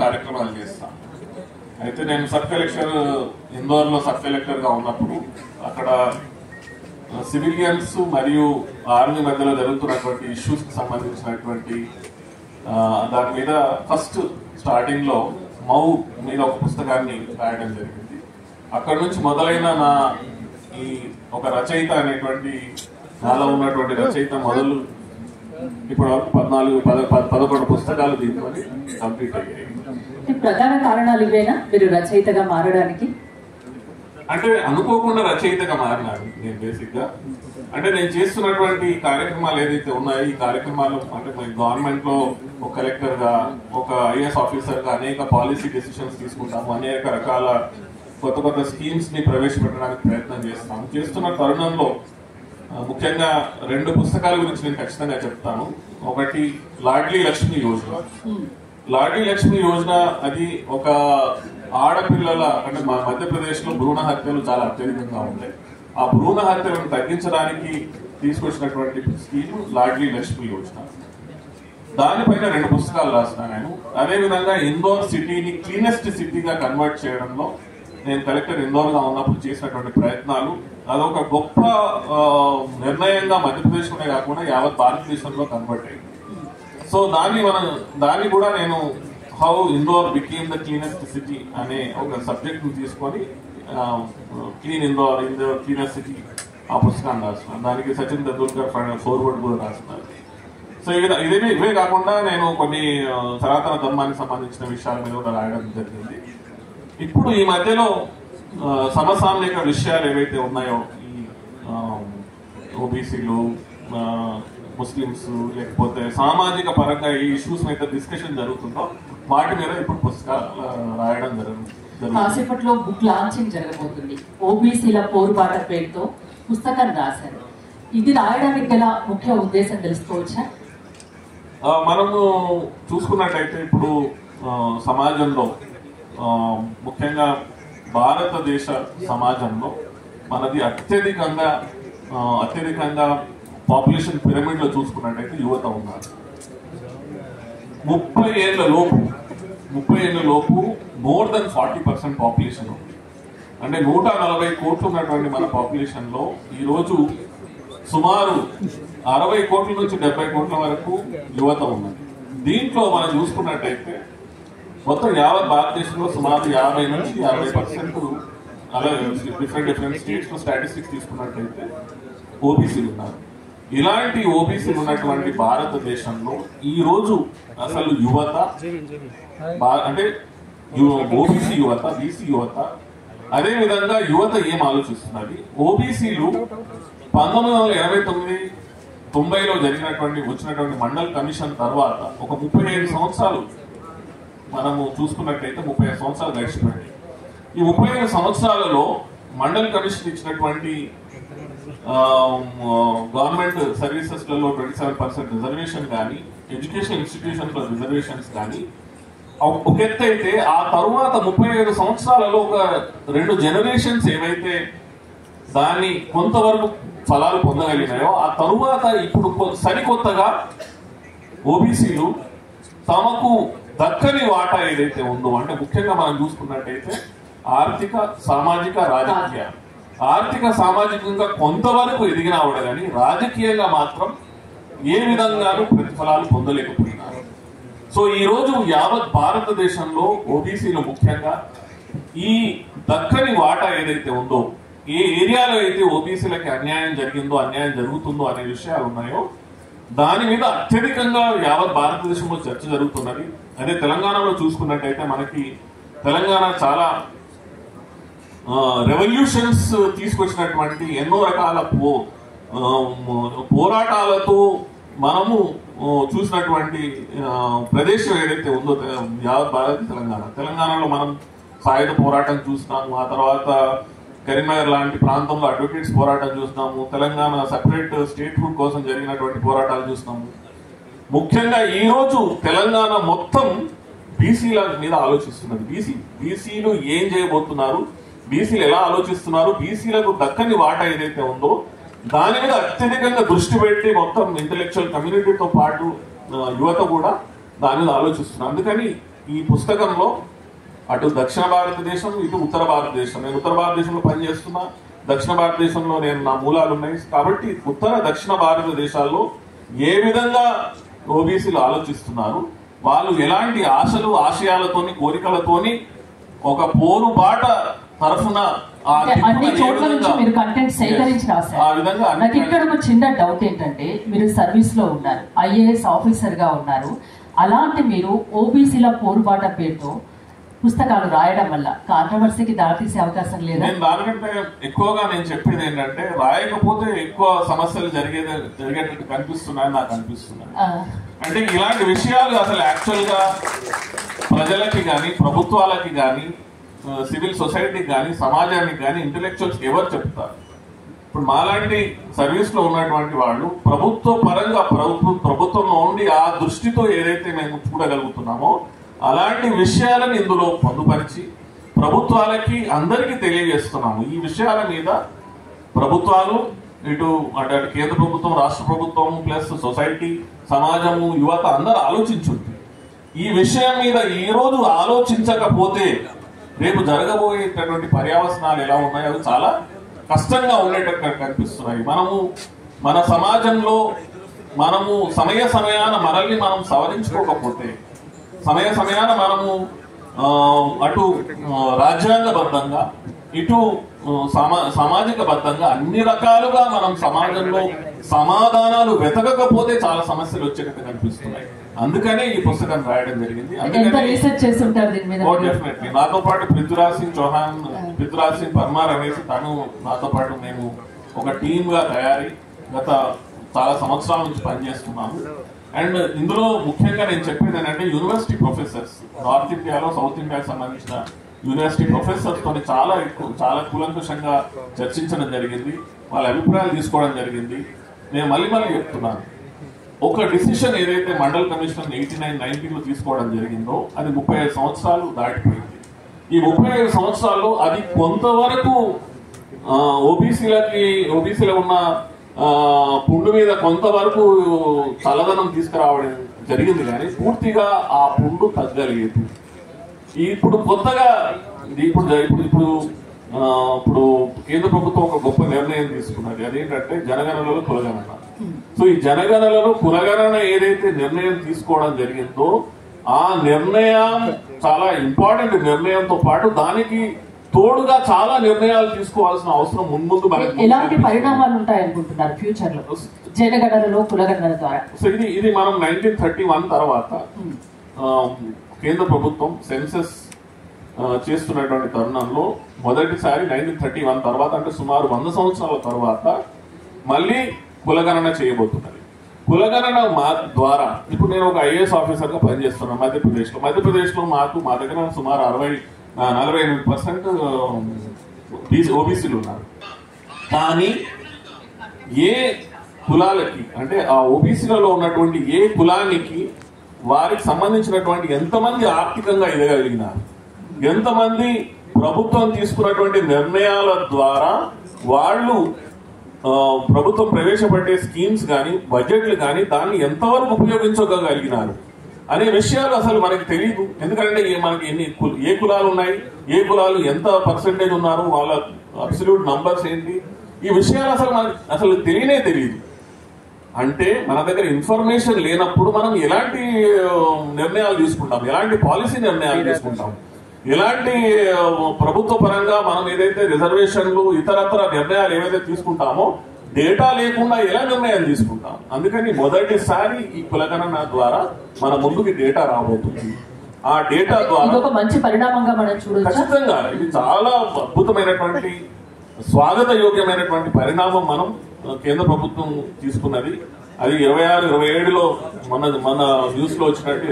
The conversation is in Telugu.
కార్యక్రమాలు చేస్తాం. అయితే నేను సబ్ కలెక్టర్ ఇందోర్లో సబ్ కలెక్టర్గా ఉన్నప్పుడు అక్కడ సివిలియన్స్ మరియు ఆర్మీ మధ్యలో జరుగుతున్నటువంటి ఇష్యూస్కి సంబంధించినటువంటి దాని మీద ఫస్ట్ స్టార్టింగ్లో మౌ మీద ఒక పుస్తకాన్ని రాయడం జరిగింది. అక్కడ నుంచి మొదలైన నా ఈ ఒక రచయిత అనేటువంటి నాలో ఉన్నటువంటి రచయిత మొదలు ఇప్పుడు 14-11 పుస్తకాలు తీసుకొని కంప్లీట్ అయ్యాయి. ప్రధాన కారణాలు ఇవేనా మీరు రచయితగా మారడానికి? అంటే అనుకోకుండా రచయితగా మారినాను నేను బేసిక్ గా. అంటే నేను చేస్తున్నటువంటి కార్యక్రమాలు ఏదైతే ఉన్నాయో ఈ కార్యక్రమాలు అంటే గవర్నమెంట్ లో ఒక కలెక్టర్ గా ఒక ఐఏఎస్ ఆఫీసర్ గా అనేక పాలసీ డెసిషన్స్ తీసుకుంటాము, అనేక రకాల కొత్త కొత్త స్కీమ్స్ ని ప్రవేశపెట్టడానికి ప్రయత్నం చేస్తాము. చేస్తున్న తరుణంలో ముఖ్యంగా 2 పుస్తకాల గురించి నేను ఖచ్చితంగా చెప్తాను. ఒకటి లాడ్లీ లక్ష్మి యోజన. లాడ్లీ లక్ష్మి యోజన అది ఒక ఆడపిల్లల అంటే మా మధ్యప్రదేశ్ లో భ్రూణ హత్యలు చాలా అత్యధికంగా ఉంటాయి. ఆ భ్రూణ హత్యలను తగ్గించడానికి తీసుకొచ్చినటువంటి స్కీమ్ లాడ్లీ లక్ష్మి యోజన. దానిపైన 2 పుస్తకాలు రాసిన నేను. అదేవిధంగా ఇందోర్ సిటీని క్లీనెస్ట్ సిటీగా కన్వర్ట్ చేయడంలో నేను కలెక్టర్ ఇందోర్ గా ఉన్నప్పుడు చేసినటువంటి ప్రయత్నాలు అదొక గొప్ప నిర్ణయంగా మధ్యప్రదేశ్లోనే కాకుండా యావత్ భారతదేశంలో కన్వర్ట్ అయింది. సో దాన్ని కూడా నేను how Indore became the cleanest city అనే ఒక సబ్జెక్ట్ ను తీసుకొని క్లీన్ ఇందోర్ క్లీనెస్ట్ సిటీ ఆ పుస్తకాన్ని రాస్తున్నాను. దానికి సచిన్ తెండూల్కర్ ఫోర్వర్డ్ కూడా రాస్తున్నారు. సో ఇవే కాకుండా నేను కొన్ని సనాతన ధర్మానికి సంబంధించిన విషయాల మీద కూడా రాయడం జరిగింది. ఇప్పుడు ఈ మధ్యలో సమసామయిక విషయాలు ఏవైతే ఉన్నాయో ఈ ఓబీసీలు ముస్లిమ్స్ లేకపోతే సామాజిక పరంగా ఈ ఇష్యూస్ మీద డిస్కషన్ జరుగుతుందో వాటి మీద ఇప్పుడు పుస్తకాలు రాయడం జరుగుతుంది. కాసేపట్లో బుక్ లాంచింగ్ జరగబోతుంది. ఓబీసీల పోరుబాట పేరుతో పుస్తకం రాశారు. ఇది రాయడానికి గల ముఖ్య ఉద్దేశం తెలుసుకోవచ్చా? మనము చూసుకున్నట్టయితే ఇప్పుడు సమాజంలో ముఖ్యంగా భారతదేశ సమాజంలో మనది అత్యధికంగా పాపులేషన్ పిరమిడ్ లో చూసుకున్నట్టయితే యువత ఉన్నారు. 30 ఏళ్ల లోపు మోర్ దెన్ 40% పాపులేషన్ ఉంది. అంటే 140 కోట్లు ఉన్నటువంటి మన పాపులేషన్ లో ఈరోజు సుమారు 60 కోట్ల నుంచి 70 కోట్ల వరకు యువత ఉన్నది. దీంట్లో మనం చూసుకున్నట్టయితే మొత్తం యావత్ భారతదేశంలో సుమారు 50 నుంచి 60% అలాగే డిఫరెంట్ స్టేట్స్ లో స్టాటిస్టిక్స్ తీసుకున్నట్టయితే ఓబీసీలు ఉన్నారు. ఇలాంటి ఓబీసీలు ఉన్నటువంటి భారతదేశంలో ఈ రోజు అసలు యువత అంటే ఓబీసీ యువత, బీసీ యువత, అదే విధంగా యువత ఏం ఆలోచిస్తున్నది? ఓబీసీలు 1989-90లో వచ్చినటువంటి మండల్ కమిషన్ తర్వాత ఒక 35 సంవత్సరాలు మనము చూసుకున్నట్టయితే 35 సంవత్సరాలు గడిచిపోయింది. ఈ 35 సంవత్సరాలలో మండల్ కమిషన్ ఇచ్చినటువంటి గవర్నమెంట్ సర్వీసెస్ లలో 27% రిజర్వేషన్ కానీ, ఎడ్యుకేషన్ ఇన్స్టిట్యూషన్స్ లో రిజర్వేషన్స్ కానీ ఒక ఎత్తు అయితే, ఆ తరువాత 35 సంవత్సరాలలో ఒక 2 జనరేషన్స్ ఏవైతే దాన్ని కొంతవరకు ఫలాలు పొందగలిగినాయో ఆ తరువాత ఇప్పుడు సరికొత్తగా ఓబీసీలు తమకు దక్కని వాటా ఏదైతే ఉందో, అంటే ముఖ్యంగా మనం చూసుకున్నట్టయితే ఆర్థిక సామాజికంగా కొంతవరకు ఎదిగినావిడ కానీ రాజకీయంగా మాత్రం ఏ విధంగానూ ప్రతిఫలాలు పొందలేకపోయినారు. సో ఈ రోజు యావత్ భారతదేశంలో ఓబీసీలు ముఖ్యంగా ఈ దక్కని వాటా ఏదైతే ఉందో, ఏ ఏరియాలో అయితే ఓబీసీలకి అన్యాయం జరుగుతుందో అనే విషయాలు ఉన్నాయో దాని మీద అత్యధికంగా యావత్ భారతదేశంలో చర్చ జరుగుతున్నది. అదే తెలంగాణలో చూసుకున్నట్టయితే మనకి తెలంగాణ చాలా రెవల్యూషన్స్ తీసుకొచ్చినటువంటి ఎన్నో రకాల పోరాటాలతో మనము చూసినటువంటి ప్రదేశం ఏదైతే ఉందో యావత్ భారత తెలంగాణలో మనం సాయుధ పోరాటం చూసినాము. ఆ తర్వాత కరీంనగర్ లాంటి ప్రాంతంలో అడ్వకేట్స్ పోరాటం చూసినాము. తెలంగాణ సెపరేట్ స్టేట్ హుడ్ కోసం జరిగినటువంటి పోరాటాలు చూసినాము. ముఖ్యంగా ఈ రోజు తెలంగాణ మొత్తం బీసీల మీద ఆలోచిస్తున్నది. బీసీలు ఏం చేయబోతున్నారు, బీసీలు ఎలా ఆలోచిస్తున్నారు, బీసీలకు దక్కని వాటా ఏదైతే ఉందో దాని మీద అత్యధికంగా దృష్టి పెట్టి మొత్తం ఇంటెలెక్చువల్ కమ్యూనిటీతో పాటు యువత కూడా దాని మీద ఆలోచిస్తున్నారు. అందుకని ఈ పుస్తకంలో అటు దక్షిణ భారతదేశం, ఇటు ఉత్తర భారతదేశం, నేను ఉత్తర భారతదేశంలో పనిచేస్తున్నా, దక్షిణ భారతదేశంలో నేను నా మూలాలు ఉన్నాయి కాబట్టి ఉత్తర దక్షిణ భారతదేశాల్లో ఏ విధంగా ఓబీసీలు ఆలోచిస్తున్నారు, వాళ్ళు ఎలాంటి ఆశలు ఆశయాలతోని కోరికలతోని ఒక పోరుబాట తరఫున అన్ని చోట్ల నుంచి మీరు కంటెంట్ సేకరించి రాశారు. నాకు ఇక్కడ ఒక చిన్న డౌట్ ఏంటంటే, మీరు సర్వీస్ లో ఉన్నారు, ఐఏఎస్ ఆఫీసర్ గా ఉన్నారు, అలాంటి మీరు ఓబీసీల పోరుబాట పేరుతో పుస్తకాలు రాయడం వల్ల కాంట్రవర్సీకి దారితీసే అవకాశం లేదా? నేను దానికంటే ఎక్కువగా నేను చెప్పేది ఏంటంటే, రాయకపోతే ఎక్కువ సమస్యలు జరిగేటట్టు కనిపిస్తున్నాయని నాకు అనిపిస్తున్నాయి. అంటే ఇలాంటి విషయాలు అసలు యాక్చువల్ గా ప్రజలకి కానీ, ప్రభుత్వాలకి కానీ, సివిల్ సొసైటీకి కానీ, సమాజానికి కానీ, ఇంటెలెక్చువల్స్ ఎవరు చెప్తారు? ఇప్పుడు మాలాంటి సర్వీస్ లో ఉన్నటువంటి వాళ్ళు ప్రభుత్వ పరంగా ప్రభుత్వంలో ఉండి ఆ దృష్టితో ఏదైతే మేము చూడగలుగుతున్నామో అలాంటి విషయాలను ఇందులో పొందుపరిచి ప్రభుత్వాలకి అందరికీ తెలియజేస్తున్నాము. ఈ విషయాల మీద ప్రభుత్వాలు, ఇటు అంటే కేంద్ర ప్రభుత్వం, రాష్ట్ర ప్రభుత్వం ప్లస్ సొసైటీ, సమాజము, యువత అందరూ ఆలోచించుంది. ఈ విషయం మీద ఈ రోజు ఆలోచించకపోతే రేపు జరగబోయేటటువంటి పర్యవసనాలు ఎలా ఉన్నాయో అవి చాలా కష్టంగా ఉండేటట్టు కనిపిస్తున్నాయి. మన సమాజంలో సమయాన మనల్ని మనం సవరించుకోకపోతే, సమయాన మనము అటు రాజ్యాంగబద్ధంగా ఇటు సామాజిక బద్ధంగా అన్ని రకాలుగా మనం సమాజంలో సమాధానాలు వెతకకపోతే చాలా సమస్యలు వచ్చేటట్టు కనిపిస్తున్నాయి. అందుకనే ఈ పుస్తకం రాయడం జరిగింది. డెఫినెట్లీ నాతో పాటు పృథ్వీరాజ్ సింగ్ చౌహాన్, పృథ్వీరాజ్ సింగ్ పర్మార్ అనేసి తను నాతో పాటు మేము ఒక టీమ్ గా తయారీ గత చాలా సంవత్సరాల నుంచి పనిచేస్తున్నాము. అండ్ ఇందులో ముఖ్యంగా నేను చెప్పేది ఏంటంటే, యూనివర్సిటీ ప్రొఫెసర్స్, నార్త్ ఇండియాలో సౌత్ ఇండియాకి సంబంధించిన యూనివర్సిటీ ప్రొఫెసర్స్ తోని చాలా కూలంకషంగా చర్చించడం జరిగింది, వాళ్ళ అభిప్రాయాలు తీసుకోవడం జరిగింది. నేను మళ్ళీ చెప్తున్నాను, ఒక డిసిషన్ ఏదైతే మండల్ కమిషన్ 89-90లో తీసుకోవడం జరిగిందో అది 35 సంవత్సరాలు దాటిపోయింది. ఈ 35 సంవత్సరాల్లో అది కొంతవరకు ఓబీసీలో ఉన్న పుండు మీద కొంతవరకు చల్లదనం తీసుకురావడం జరిగింది, కానీ పూర్తిగా ఆ పుండు తగ్గలేదు. ఇప్పుడు కొత్తగా ఇప్పుడు కేంద్ర ప్రభుత్వం ఒక గొప్ప నిర్ణయం తీసుకున్నది, అదేంటంటే జనగణనలో కులగణన. సో ఈ జనగణనలో కులగణన ఏదైతే నిర్ణయం తీసుకోవడం జరిగిందో ఆ నిర్ణయం చాలా ఇంపార్టెంట్ నిర్ణయంతో పాటు దానికి తోడుగా చాలా నిర్ణయాలు తీసుకోవాల్సిన అవసరం ముందు ఎలాంటి పరిణామాలు ఉంటాయనుకుంటున్నారు ఫ్యూచర్ లో జనగణనలో కులగణన ద్వారా? సో ఇది మనం 1931 తర్వాత కేంద్ర ప్రభుత్వం సెన్సస్ చేస్తున్నటువంటి తరుణంలో మొదటిసారి 1931 తర్వాత, అంటే సుమారు 100 సంవత్సరాల తర్వాత మళ్ళీ కులగణన చేయబోతున్నది. కులగణన ద్వారా ఇప్పుడు నేను ఒక ఐఏఎస్ ఆఫీసర్ గా పనిచేస్తున్నాను మధ్యప్రదేశ్లో మా దగ్గర సుమారు 48% ఓబీసీలు ఉన్నారు. కానీ ఏ కులాలకి, అంటే ఆ ఓబీసీలలో ఉన్నటువంటి ఏ కులానికి వారికి సంబంధించినటువంటి ఎంతమంది ఆర్థికంగా ఎదగలిగినారు, ఎంతమంది ప్రభుత్వం తీసుకున్నటువంటి నిర్ణయాల ద్వారా వాళ్ళు ప్రభుత్వం ప్రవేశపెట్టే స్కీమ్స్ కానీ బడ్జెట్లు కానీ దాన్ని ఎంతవరకు ఉపయోగించగలిగినారు అనే విషయాలు అసలు మనకి తెలియదు. ఎందుకంటే మనకి ఏ కులాలు ఉన్నాయి, ఏ కులాలు ఎంత పర్సెంటేజ్ ఉన్నారు, వాళ్ళ అబ్సల్యూట్ నంబర్స్ ఏంటి, ఈ విషయాలు అసలు తెలియదు. అంటే మన దగ్గర ఇన్ఫర్మేషన్ లేనప్పుడు మనం ఎలాంటి నిర్ణయాలు తీసుకుంటాం, ఎలాంటి పాలసీ నిర్ణయాలు తీసుకుంటాం, ఎలాంటి ప్రభుత్వ పరంగా మనం ఏదైతే రిజర్వేషన్లు ఇతరత్ర నిర్ణయాలు ఏవైతే తీసుకుంటామో డేటా లేకుండా ఎలా నిర్ణయాలు తీసుకుంటాం. అందుకని మొదటిసారి ఈ కులగణన ద్వారా మన ముందుకి డేటా రాబోతుంది. ఆ డేటా ద్వారా మంచి పరిణామంగా మనం చూడొచ్చు. ఖచ్చితంగా ఇది చాలా అద్భుతమైనటువంటి స్వాగత యోగ్యమైనటువంటి పరిణామం మనం కేంద్ర ప్రభుత్వం తీసుకున్నది. అది 26-27లో మన న్యూస్ లో వచ్చినట్టు